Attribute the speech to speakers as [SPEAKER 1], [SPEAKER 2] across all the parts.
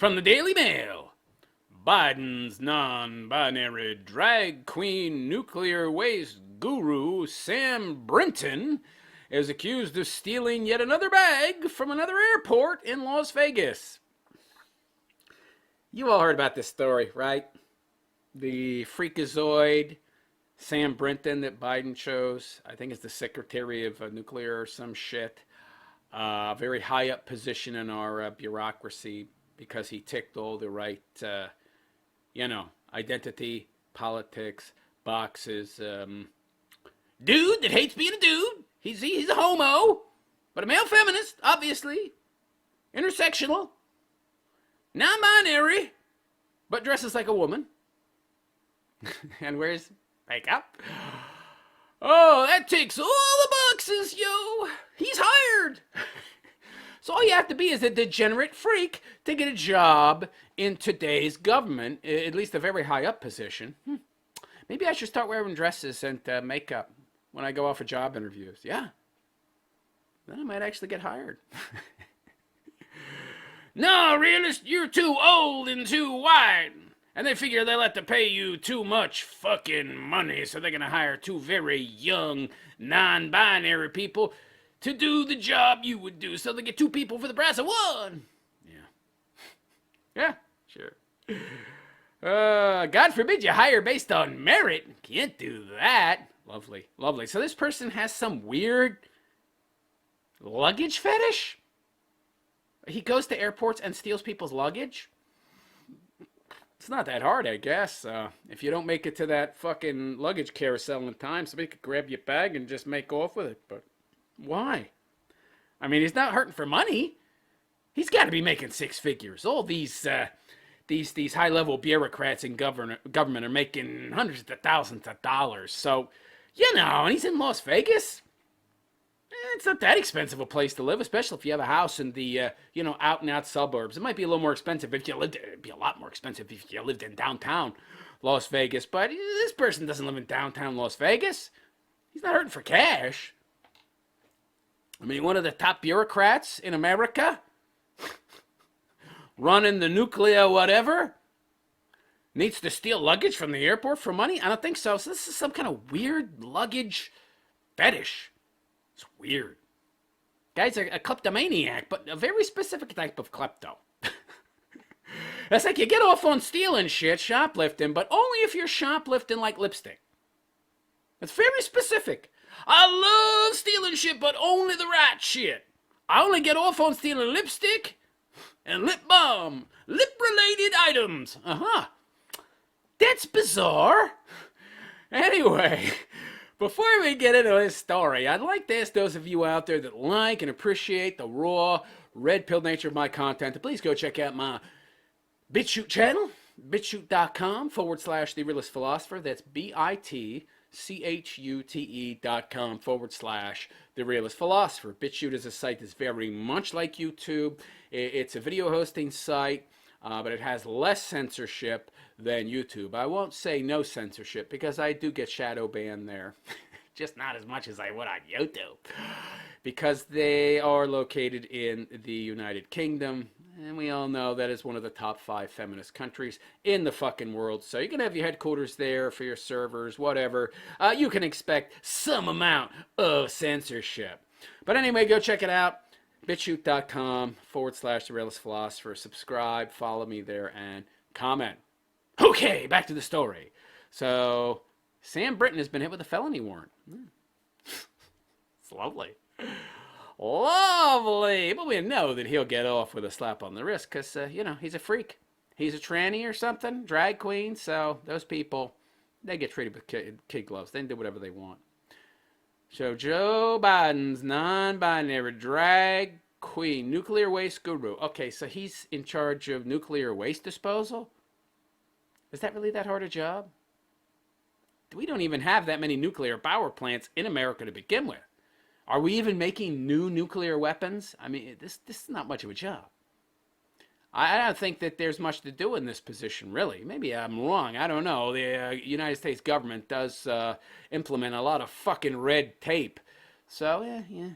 [SPEAKER 1] From the Daily Mail, Biden's non-binary drag queen nuclear waste guru Sam Brinton is accused of stealing yet another bag from another airport in Las Vegas. You all heard about this story, right? The freakazoid Sam Brinton that Biden chose, I think is the Secretary of Nuclear or some shit. Very high up position in our bureaucracy because he ticked all the right, identity, politics, boxes. Dude that hates being a dude. He's a homo, but a male feminist, obviously. Intersectional. Non-binary, but dresses like a woman. And wears makeup. Oh, that ticks all the boxes, yo. He's hired. So all you have to be is a degenerate freak to get a job in today's government, at least a very high up position. Maybe I should start wearing dresses and makeup when I go out for job interviews. Yeah. Then I might actually get hired. No, realist, you're too old and too white. And they figure they'll have to pay you too much fucking money, so they're going to hire two very young, non-binary people to do the job you would do. So they get two people for the price of one. Yeah. Yeah, sure. God forbid you hire based on merit. Can't do that. Lovely, lovely. So this person has some weird luggage fetish? He goes to airports and steals people's luggage? It's not that hard, I guess. If you don't make it to that fucking luggage carousel in time, somebody could grab your bag and just make off with it. But why? I mean, he's not hurting for money. He's got to be making six figures. All these high-level bureaucrats in government are making hundreds of thousands of dollars. So, and he's in Las Vegas. It's not that expensive a place to live, especially if you have a house in the, out-and-out suburbs. It might be a little more expensive if you lived, it'd be a lot more expensive if you lived in downtown Las Vegas. But this person doesn't live in downtown Las Vegas. He's not hurting for cash. I mean, one of the top bureaucrats in America, running the nuclear whatever, needs to steal luggage from the airport for money? I don't think so. So this is some kind of weird luggage fetish. It's weird. Guy's a kleptomaniac, but a very specific type of klepto. It's like you get off on stealing shit, shoplifting, but only if you're shoplifting like lipstick. It's very specific. I love stealing shit, but only the right shit. I only get off on stealing lipstick and lip balm. Lip-related items. That's bizarre. Anyway, before we get into this story, I'd like to ask those of you out there that like and appreciate the raw, red-pilled nature of my content to please go check out my BitChute channel, bitchute.com/The Realist Philosopher. That's bitchute.com/The Realist Philosopher. BitChute is a site that's very much like YouTube. It's a video hosting site, but it has less censorship than YouTube. I won't say no censorship because I do get shadow banned there. Just not as much as I would on YouTube. Because they are located in the United Kingdom. And we all know that is one of the top 5 feminist countries in the fucking world. So you can have your headquarters there for your servers, whatever. You can expect some amount of censorship. But anyway, go check it out. bitchute.com/The Realist Philosopher. Subscribe, follow me there, and comment. Okay, back to the story. So, Sam Brinton has been hit with a felony warrant. It's lovely. Lovely. But we know that he'll get off with a slap on the wrist because, he's a freak. He's a tranny or something, drag queen. So those people, they get treated with kid gloves. They can do whatever they want. So Joe Biden's non-binary drag queen, nuclear waste guru. Okay, so he's in charge of nuclear waste disposal? Is that really that hard a job? We don't even have that many nuclear power plants in America to begin with. Are we even making new nuclear weapons? I mean, this is not much of a job. I don't think that there's much to do in this position, really. Maybe I'm wrong. I don't know. The United States government does implement a lot of fucking red tape. So, yeah.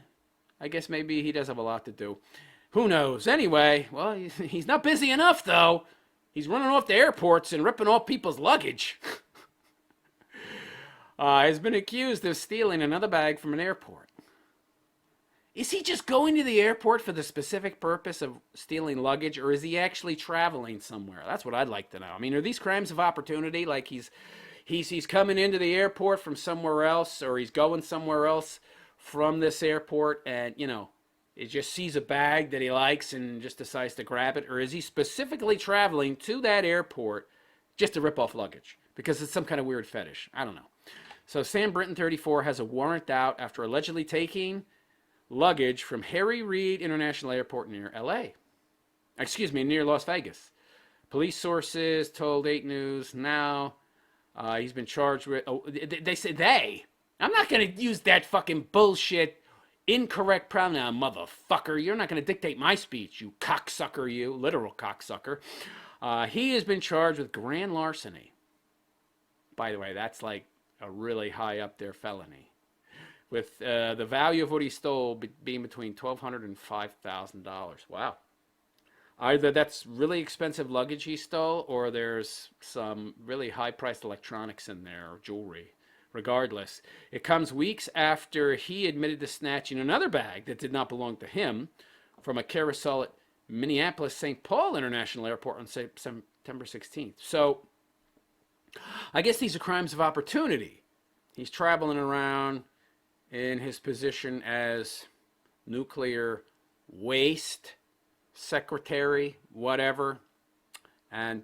[SPEAKER 1] I guess maybe he does have a lot to do. Who knows? Anyway, well, he's not busy enough, though. He's running off to airports and ripping off people's luggage. Has been accused of stealing another bag from an airport. Is he just going to the airport for the specific purpose of stealing luggage, or is he actually traveling somewhere? That's what I'd like to know. I mean, are these crimes of opportunity? Like he's coming into the airport from somewhere else, or he's going somewhere else from this airport, and he just sees a bag that he likes and just decides to grab it, or is he specifically traveling to that airport just to rip off luggage because it's some kind of weird fetish? I don't know. So Sam Britton, 34, has a warrant out after allegedly taking luggage from Harry Reid International Airport near L.A. Near Las Vegas. Police sources told 8 News Now he's been charged with... Oh, they say they. I'm not going to use that fucking bullshit incorrect pronoun, motherfucker. You're not going to dictate my speech, you cocksucker, you. Literal cocksucker. He has been charged with grand larceny. By the way, that's like a really high up there felony. With the value of what he stole being between $1,200 and $5,000. Wow. Either that's really expensive luggage he stole, or there's some really high-priced electronics in there, or jewelry. Regardless, it comes weeks after he admitted to snatching another bag that did not belong to him from a carousel at Minneapolis-St. Paul International Airport on September 16th. So, I guess these are crimes of opportunity. He's traveling around in his position as nuclear waste secretary, whatever. And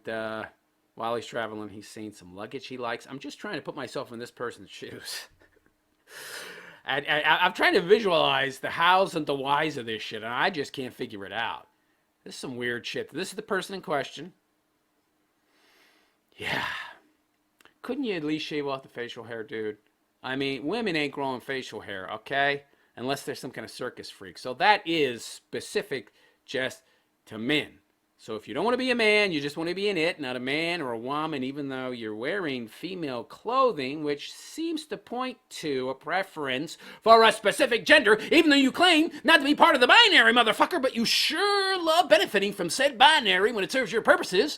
[SPEAKER 1] while he's traveling, he's seen some luggage he likes. I'm just trying to put myself in this person's shoes. I'm trying to visualize the hows and the whys of this shit, and I just can't figure it out. This is some weird shit. This is the person in question. Yeah. Couldn't you at least shave off the facial hair, dude? I mean, women ain't growing facial hair, okay? Unless they're some kind of circus freak. So that is specific just to men. So if you don't want to be a man, you just want to be an it, not a man or a woman, even though you're wearing female clothing, which seems to point to a preference for a specific gender, even though you claim not to be part of the binary, motherfucker, but you sure love benefiting from said binary when it serves your purposes.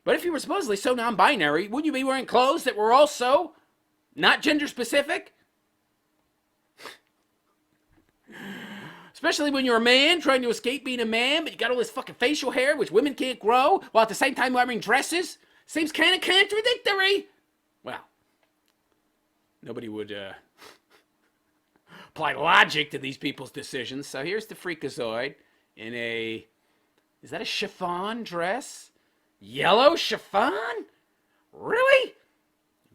[SPEAKER 1] But if you were supposedly so non-binary, wouldn't you be wearing clothes that were also not gender specific? Especially when you're a man trying to escape being a man, but you got all this fucking facial hair, which women can't grow, while at the same time wearing dresses. Seems kind of contradictory. Well, nobody would apply logic to these people's decisions. So here's the freakazoid in a... Is that a chiffon dress? Yellow chiffon? Really?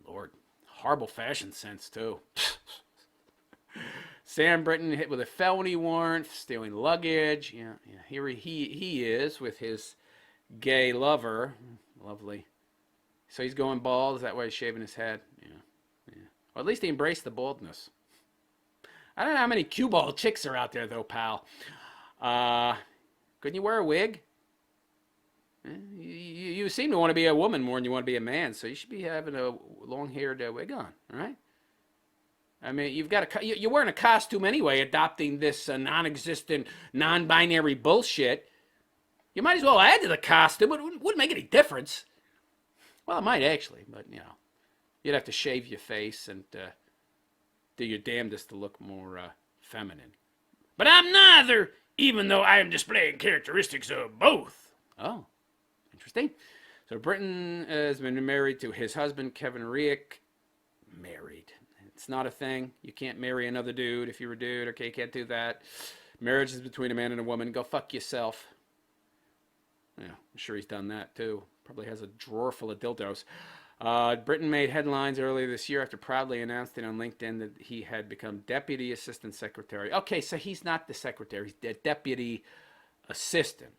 [SPEAKER 1] Lord, horrible fashion sense, too. Sam Britton hit with a felony warrant for stealing luggage. Yeah, here he is with his gay lover. Lovely. So he's going bald. Is that why he's shaving his head? Yeah. Well, at least he embraced the baldness. I don't know how many cue ball chicks are out there, though, pal. Couldn't you wear a wig? You seem to want to be a woman more than you want to be a man, so you should be having a long-haired wig on, all right? I mean, you're wearing a costume anyway, adopting this non-existent, non-binary bullshit. You might as well add to the costume. It wouldn't make any difference. Well, it might actually, but, you'd have to shave your face and do your damnedest to look more feminine. But I'm neither, even though I am displaying characteristics of both. Oh, interesting. So Britton has been married to his husband, Kevin Riek. Married. It's not a thing. You can't marry another dude if you're a dude. Okay, you can't do that. Marriage is between a man and a woman. Go fuck yourself. Yeah, I'm sure he's done that too. Probably has a drawer full of dildos. Britton made headlines earlier this year after proudly announcing on LinkedIn that he had become Deputy Assistant Secretary. Okay, so he's not the secretary. He's the Deputy Assistant.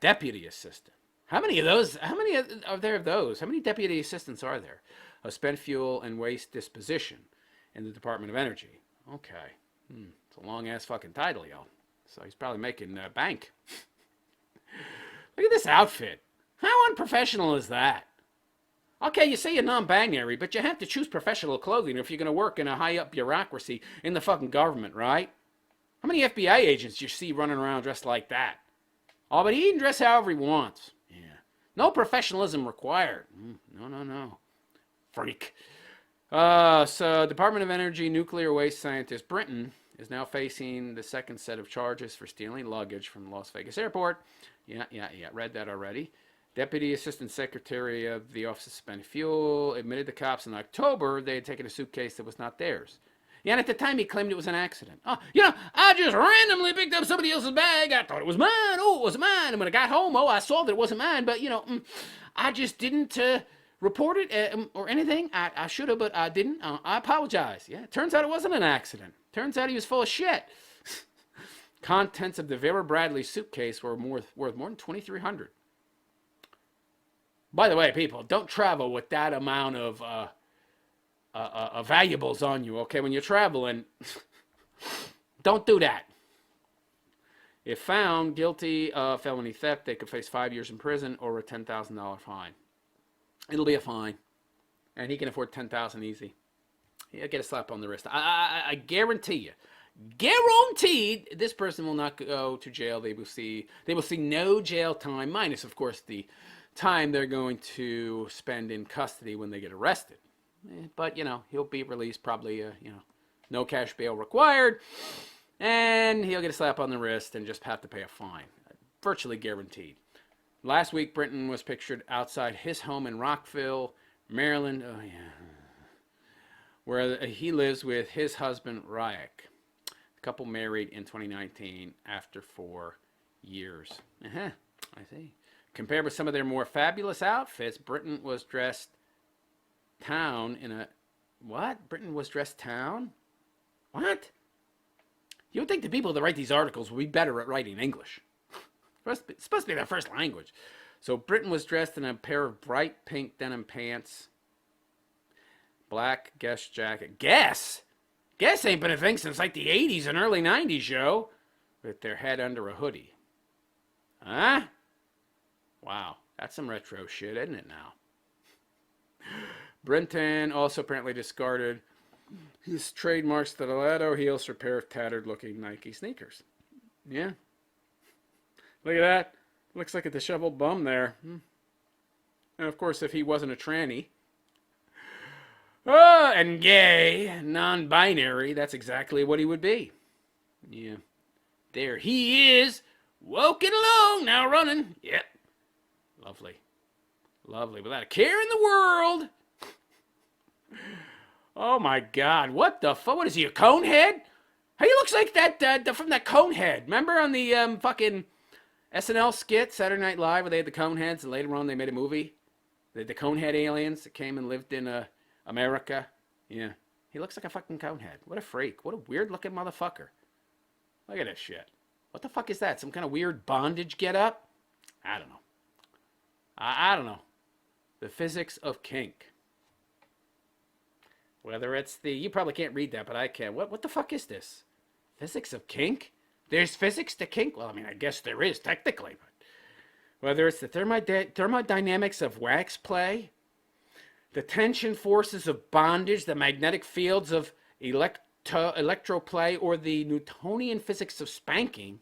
[SPEAKER 1] Deputy Assistant. How many of those? How many are there of those? How many Deputy Assistants are there? Of spent fuel and waste disposition in the Department of Energy. Okay. It's a long-ass fucking title, yo. So he's probably making bank. Look at this outfit. How unprofessional is that? Okay, you say you're non-binary, but you have to choose professional clothing if you're going to work in a high-up bureaucracy in the fucking government, right? How many FBI agents do you see running around dressed like that? Oh, but he can dress however he wants. Yeah. No professionalism required. No, no, no. Freak. So Department of Energy nuclear waste scientist Brinton is now facing the second set of charges for stealing luggage from the Las Vegas airport. Yeah. Read that already. Deputy Assistant Secretary of the Office of Spent Fuel admitted to cops in October they had taken a suitcase that was not theirs. Yeah, and at the time he claimed it was an accident. Oh, I just randomly picked up somebody else's bag. I thought it was mine. Oh, it wasn't mine. And when I got home, I saw that it wasn't mine. But, I just didn't report it or anything. I should have, but I didn't. I apologize. Yeah, it turns out it wasn't an accident. Turns out he was full of shit. Contents of the Vera Bradley suitcase were worth more than $2,300. By the way, people, don't travel with that amount of valuables on you, okay? When you're traveling, don't do that. If found guilty of felony theft, they could face 5 years in prison or a $10,000 fine. It'll be a fine, and he can afford $10,000 easy. He'll get a slap on the wrist. I guarantee you, guaranteed, this person will not go to jail. They will see no jail time, minus, of course, the time they're going to spend in custody when they get arrested. But, he'll be released probably, no cash bail required. And he'll get a slap on the wrist and just have to pay a fine. Virtually guaranteed. Last week, Brinton was pictured outside his home in Rockville, Maryland. Oh, yeah. Where he lives with his husband, Ryak. The couple married in 2019 after 4 years. I see. Compared with some of their more fabulous outfits, Brinton was dressed town in a... What? Brinton was dressed town? What? You would think the people that write these articles would be better at writing English. It's supposed to be their first language. So Brinton was dressed in a pair of bright pink denim pants, black Guess jacket. Guess ain't been a thing since like the 80s and early 90s, yo. With their head under a hoodie. Huh? Wow, that's some retro shit, isn't it now? Brinton also apparently discarded his trademark stiletto heels for a pair of tattered-looking Nike sneakers. Yeah. Look at that. Looks like a disheveled bum there. And of course, if he wasn't a tranny. And gay, non-binary, that's exactly what he would be. Yeah. There he is, walking along, now running. Yep. Lovely. Without a care in the world. Oh my God, what the fuck? What is he, a conehead? He looks like that from that Conehead. Remember on the fucking SNL skit, Saturday Night Live, where they had the Coneheads, and later on they made a movie? The Conehead aliens that came and lived in America. Yeah. He looks like a fucking Conehead. What a freak. What a weird looking motherfucker. Look at this shit. What the fuck is that? Some kind of weird bondage get up? I don't know. I don't know. The physics of kink. Whether it's the... You probably can't read that, but I can. What the fuck is this? Physics of kink? There's physics to kink? Well, I mean, I guess there is, technically. But whether it's the thermodynamics of wax play, the tension forces of bondage, the magnetic fields of electroplay, or the Newtonian physics of spanking,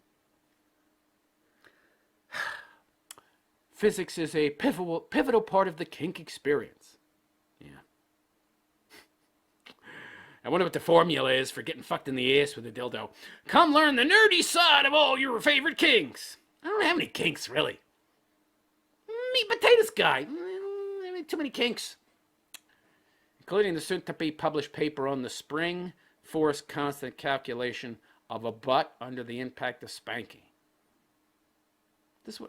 [SPEAKER 1] physics is a pivotal part of the kink experience. Yeah. I wonder what the formula is for getting fucked in the ass with a dildo. Come learn the nerdy side of all your favorite kinks. I don't have any kinks, really. Meat potatoes guy. Too many kinks. Including the soon-to-be published paper on the spring force constant calculation of a butt under the impact of spanking. This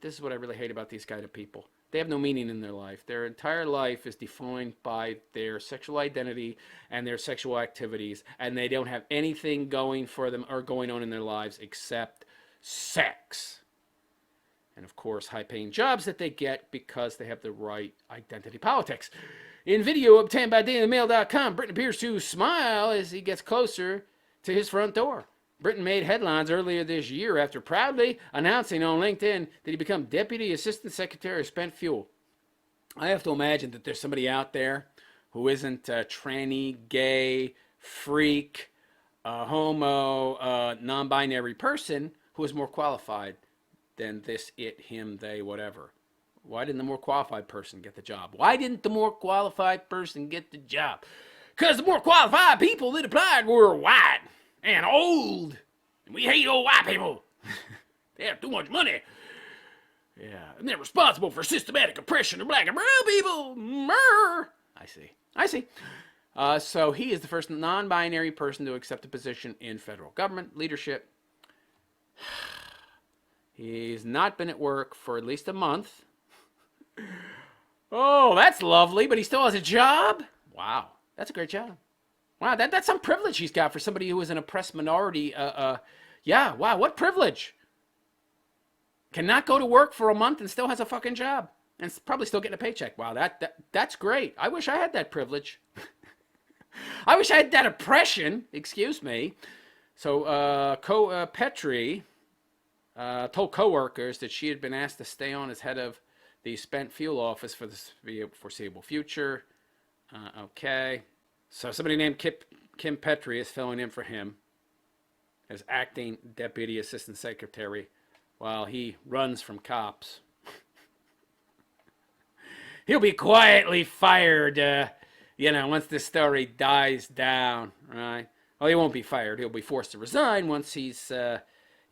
[SPEAKER 1] is what I really hate about these kind of people. They have no meaning in their life. Their entire life is defined by their sexual identity and their sexual activities, and they don't have anything going for them or going on in their lives except sex. And of course, high-paying jobs that they get because they have the right identity politics. In video obtained by dailymail.com, Brinton appears to smile as he gets closer to his front door. Brinton made headlines earlier this year after proudly announcing on LinkedIn that he became Deputy Assistant Secretary of Spent Fuel. I have to imagine that there's somebody out there who isn't a tranny, gay, freak, a homo, non-binary person who is more qualified than this, it, him, they, whatever. Why didn't the more qualified person get the job? Why didn't the more qualified person get the job? Because the more qualified people that applied were white and old. And we hate old white people. They have too much money. Yeah, and they're responsible for systematic oppression of black and brown people. Murr. I see. I see. So he is the first non-binary person to accept a position in federal government leadership. He's not been at work for at least a month. Oh, that's lovely, but he still has a job? Wow, that's a great job. Wow, that's some privilege he's got for somebody who is an oppressed minority. Yeah, wow, what privilege? Cannot go to work for a month and still has a fucking job. And probably still getting a paycheck. Wow, that's great. I wish I had that privilege. I wish I had that oppression. Excuse me. So Petrie told coworkers that she had been asked to stay on as head of the spent fuel office for the foreseeable future. Okay. So somebody named Kim Petrie is filling in for him as acting deputy assistant secretary while he runs from cops. He'll be quietly fired, once this story dies down, right? Well, he won't be fired. He'll be forced to resign once he's,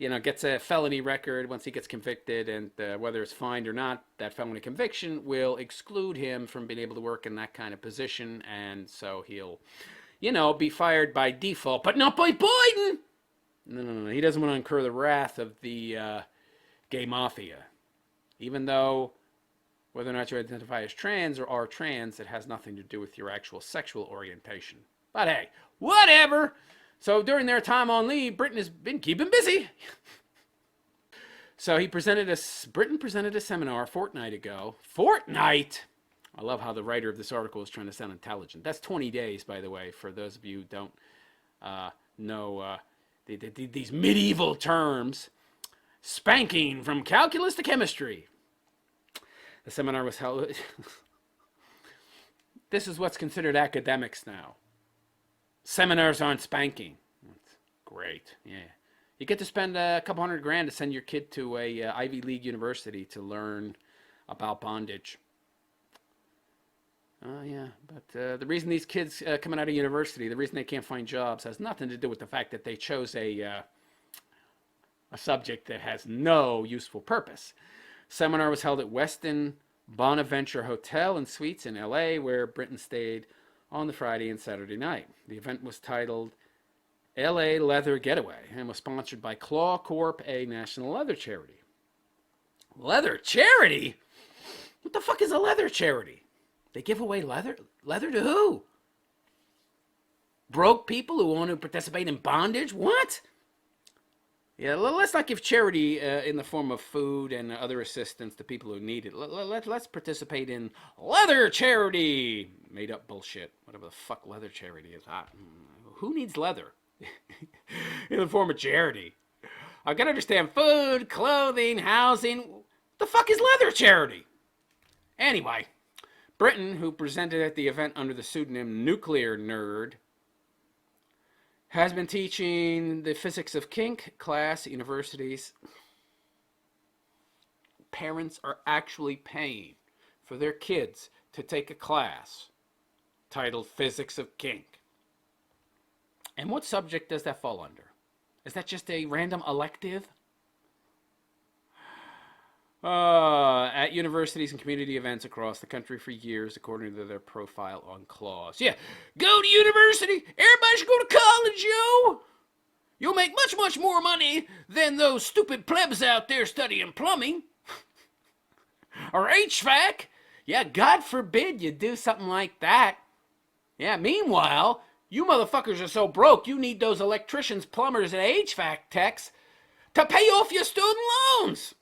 [SPEAKER 1] gets a felony record, once he gets convicted, and whether it's fined or not, that felony conviction will exclude him from being able to work in that kind of position, and so he'll, be fired by default, but not by Biden. No. He doesn't want to incur the wrath of the gay mafia, even though whether or not you identify as trans or are trans, it has nothing to do with your actual sexual orientation. But hey, whatever. So during their time on leave, Britain has been keeping busy. So Britain presented a seminar a fortnight ago. Fortnight? I love how the writer of this article is trying to sound intelligent. That's 20 days, by the way, for those of you who don't know these medieval terms. Spanking from calculus to chemistry. The seminar was held. This is what's considered academics now. Seminars on spanking. That's great. Yeah. You get to spend a couple $100,000 to send your kid to a Ivy League university to learn about bondage. Yeah, but the reason these kids coming out of university, the reason they can't find jobs has nothing to do with the fact that they chose a subject that has no useful purpose. Seminar was held at Westin Bonaventure Hotel and Suites in LA, where Britain stayed on the Friday and Saturday night. The event was titled LA Leather Getaway and was sponsored by Claw Corp, a national leather charity. Leather charity? What the fuck is a leather charity? They give away leather? Leather to who? Broke people who want to participate in bondage? What? Yeah, let's not give charity in the form of food and other assistance to people who need it. Let's participate in leather charity. Made up bullshit. Whatever the fuck leather charity is. Who needs leather in the form of charity? I can understand food, clothing, housing. What the fuck is leather charity? Anyway, Britain, who presented at the event under the pseudonym Nuclear Nerd, has been teaching the physics of kink class at universities. Parents are actually paying for their kids to take a class titled Physics of Kink. And what subject does that fall under? Is that just a random elective? At universities and community events across the country for years, according to their profile on Claws. Yeah, go to university. Everybody should go to college, yo. You'll make much, much more money than those stupid plebs out there studying plumbing or HVAC. Yeah, God forbid you do something like that. Yeah, meanwhile, you motherfuckers are so broke, you need those electricians, plumbers, and HVAC techs to pay off your student loans.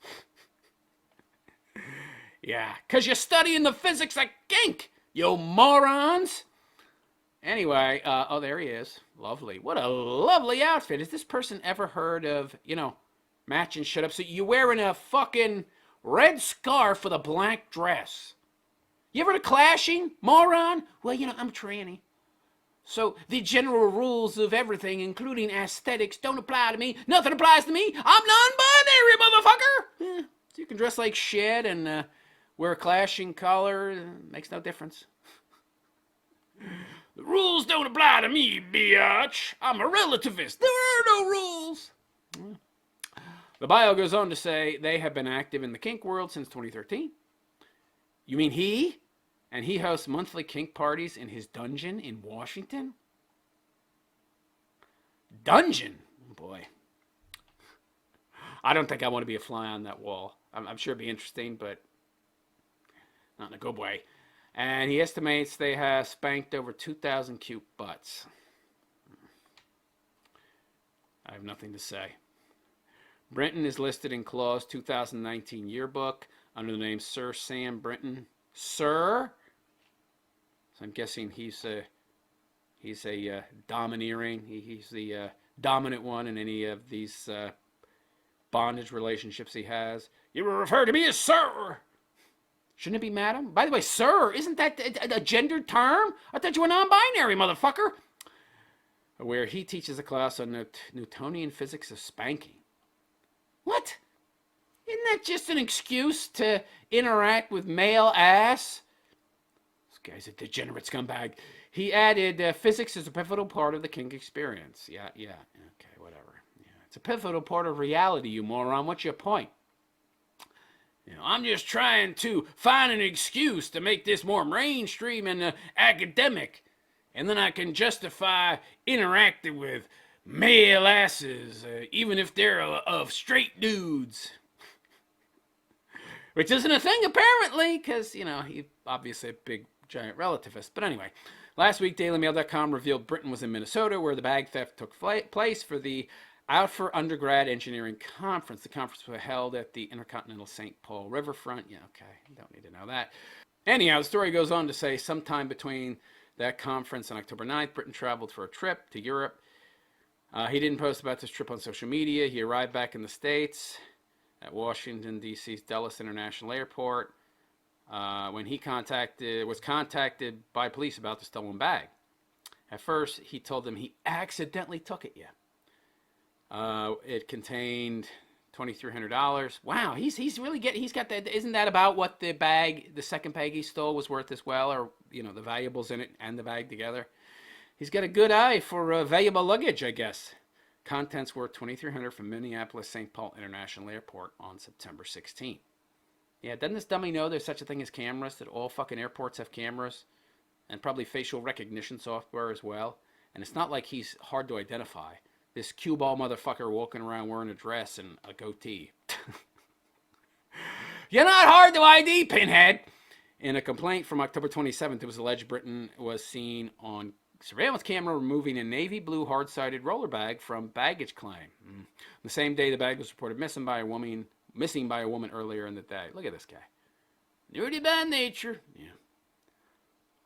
[SPEAKER 1] Yeah, because you're studying the physics of kink, you morons. Anyway, oh, there he is. Lovely. What a lovely outfit. Has this person ever heard of, matching shit up? So you're wearing a fucking red scarf with a black dress. You ever heard of clashing, moron? Well, I'm a tranny. So the general rules of everything, including aesthetics, don't apply to me. Nothing applies to me. I'm non-binary, motherfucker. So you can dress like shit and wear a clashing color. Makes no difference. The rules don't apply to me, biatch. I'm a relativist. There are no rules. The bio goes on to say they have been active in the kink world since 2013. You mean he? And he hosts monthly kink parties in his dungeon in Washington? Dungeon? Oh boy. I don't think I want to be a fly on that wall. I'm sure it'd be interesting, but not in a good way. And he estimates they have spanked over 2,000 cute butts. I have nothing to say. Brinton is listed in Claw's 2019 yearbook under the name Sir Sam Brinton. Sir? So I'm guessing he's a domineering. He's the dominant one in any of these bondage relationships he has. You were referred to me as Sir. Shouldn't it be madam? By the way, Sir, isn't that a gendered term? I thought you were non-binary, motherfucker. Where he teaches a class on Newtonian physics of spanking. What? Isn't that just an excuse to interact with male ass? This guy's a degenerate scumbag. He added, physics is a pivotal part of the kink experience. Yeah, okay, whatever. Yeah, it's a pivotal part of reality, you moron. What's your point? I'm just trying to find an excuse to make this more mainstream and academic. And then I can justify interacting with male asses, even if they're of straight dudes. Which isn't a thing, apparently, because, he's obviously a big, giant relativist. But anyway, last week, DailyMail.com revealed Britain was in Minnesota, where the bag theft took place for the Out for Undergrad Engineering Conference. The conference was held at the Intercontinental St. Paul Riverfront. Yeah, okay, you don't need to know that. Anyhow, the story goes on to say sometime between that conference on October 9th, Britain traveled for a trip to Europe. He didn't post about this trip on social media. He arrived back in the States at Washington, D.C.'s Dulles International Airport when he was contacted by police about the stolen bag. At first, he told them he accidentally took it, it contained $2,300. Wow, he's really he's got that. Isn't that about what the second bag he stole was worth as well, or the valuables in it and the bag together? He's got a good eye for valuable luggage, I guess. Contents worth $2,300 from Minneapolis St. Paul International Airport on September 16th. Yeah, doesn't this dummy know there's such a thing as cameras? That all fucking airports have cameras, and probably facial recognition software as well. And it's not like he's hard to identify. This cue ball motherfucker walking around wearing a dress and a goatee. You're not hard to ID, pinhead. In a complaint from October 27th, it was alleged Britain was seen on surveillance camera removing a navy blue hard-sided roller bag from baggage claim. The same day, the bag was reported missing by a woman earlier in the day. Look at this guy. Nerdy by nature. Yeah.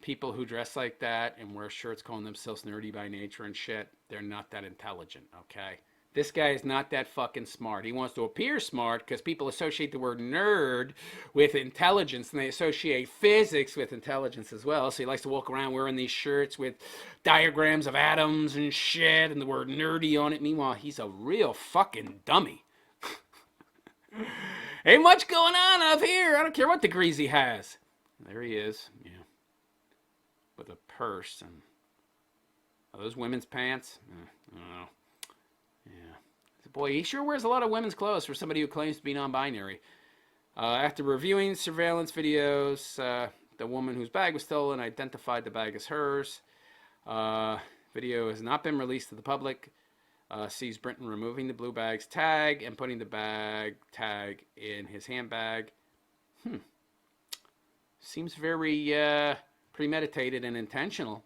[SPEAKER 1] People who dress like that and wear shirts calling themselves nerdy by nature and shit, they're not that intelligent, okay? This guy is not that fucking smart. He wants to appear smart because people associate the word nerd with intelligence, and they associate physics with intelligence as well. So he likes to walk around wearing these shirts with diagrams of atoms and shit and the word nerdy on it. Meanwhile, he's a real fucking dummy. Ain't much going on up here. I don't care what degrees he has. There he is, yeah. With a purse. And are those women's pants? I don't know. Yeah. Boy, he sure wears a lot of women's clothes for somebody who claims to be non-binary. After reviewing surveillance videos, the woman whose bag was stolen identified the bag as hers. Video has not been released to the public. Sees Brinton removing the blue bag's tag and putting the bag tag in his handbag. Seems very premeditated and intentional.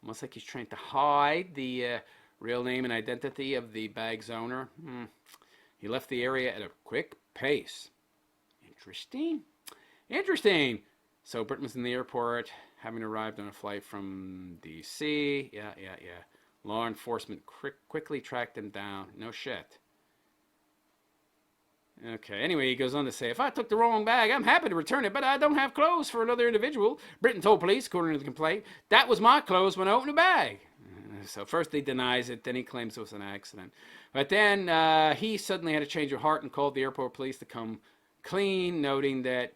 [SPEAKER 1] Almost like he's trying to hide the real name and identity of the bag's owner. He left the area at a quick pace. Interesting. So Brinton was in the airport, having arrived on a flight from D.C. Yeah. Law enforcement quickly tracked him down. No shit. Okay, anyway, he goes on to say, if I took the wrong bag, I'm happy to return it, but I don't have clothes for another individual. Britton told police, according to the complaint, that was my clothes when I opened the bag. So first he denies it, then he claims it was an accident. But then he suddenly had a change of heart and called the airport police to come clean, noting that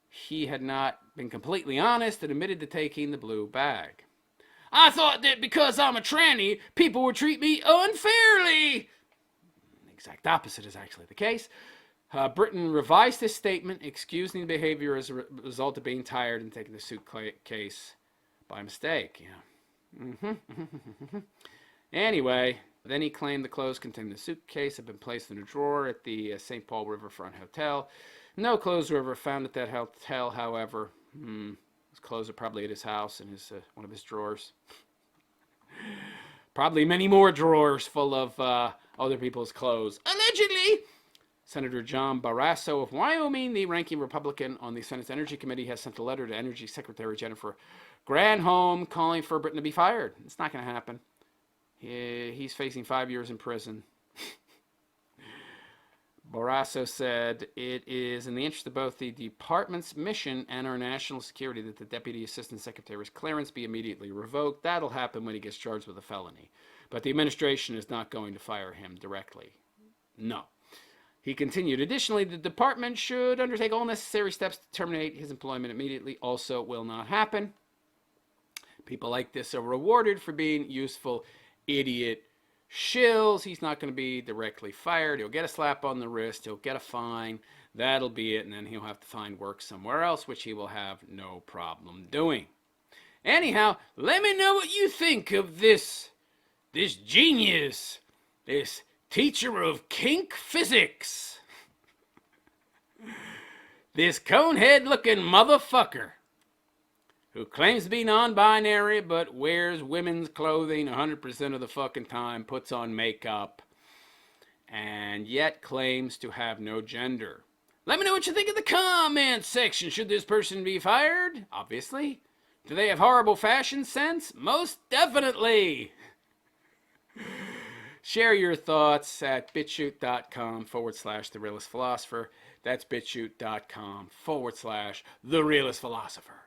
[SPEAKER 1] he had not been completely honest and admitted to taking the blue bag. I thought that because I'm a tranny, people would treat me unfairly. The exact opposite is actually the case. Britton revised his statement, excusing the behavior as a result of being tired and taking the suitcase by mistake. Yeah. Anyway, then he claimed the clothes containing the suitcase had been placed in a drawer at the St. Paul Riverfront Hotel. No clothes were ever found at that hotel, however. His clothes are probably at his house in his one of his drawers. Probably many more drawers full of other people's clothes. Allegedly! Senator John Barrasso of Wyoming, the ranking Republican on the Senate's Energy Committee, has sent a letter to Energy Secretary Jennifer Granholm calling for Britton to be fired. It's not going to happen. He's facing 5 years in prison. Barrasso said, it is in the interest of both the department's mission and our national security that the Deputy Assistant Secretary's clearance be immediately revoked. That'll happen when he gets charged with a felony. But the administration is not going to fire him directly. No. He continued, additionally, the department should undertake all necessary steps to terminate his employment immediately. Also will not happen. People like this are rewarded for being useful idiot shills. He's not going to be directly fired. He'll get a slap on the wrist. He'll get a fine. That'll be it. And then he'll have to find work somewhere else, which he will have no problem doing. Anyhow, let me know what you think of this genius, this teacher of kink physics, this conehead-looking motherfucker who claims to be non-binary but wears women's clothing 100% of the fucking time, puts on makeup, and yet claims to have no gender. Let me know what you think in the comment section. Should this person be fired? Obviously. Do they have horrible fashion sense? Most definitely. Share your thoughts at bitchute.com/The Realist Philosopher. That's bitchute.com/The Realist Philosopher.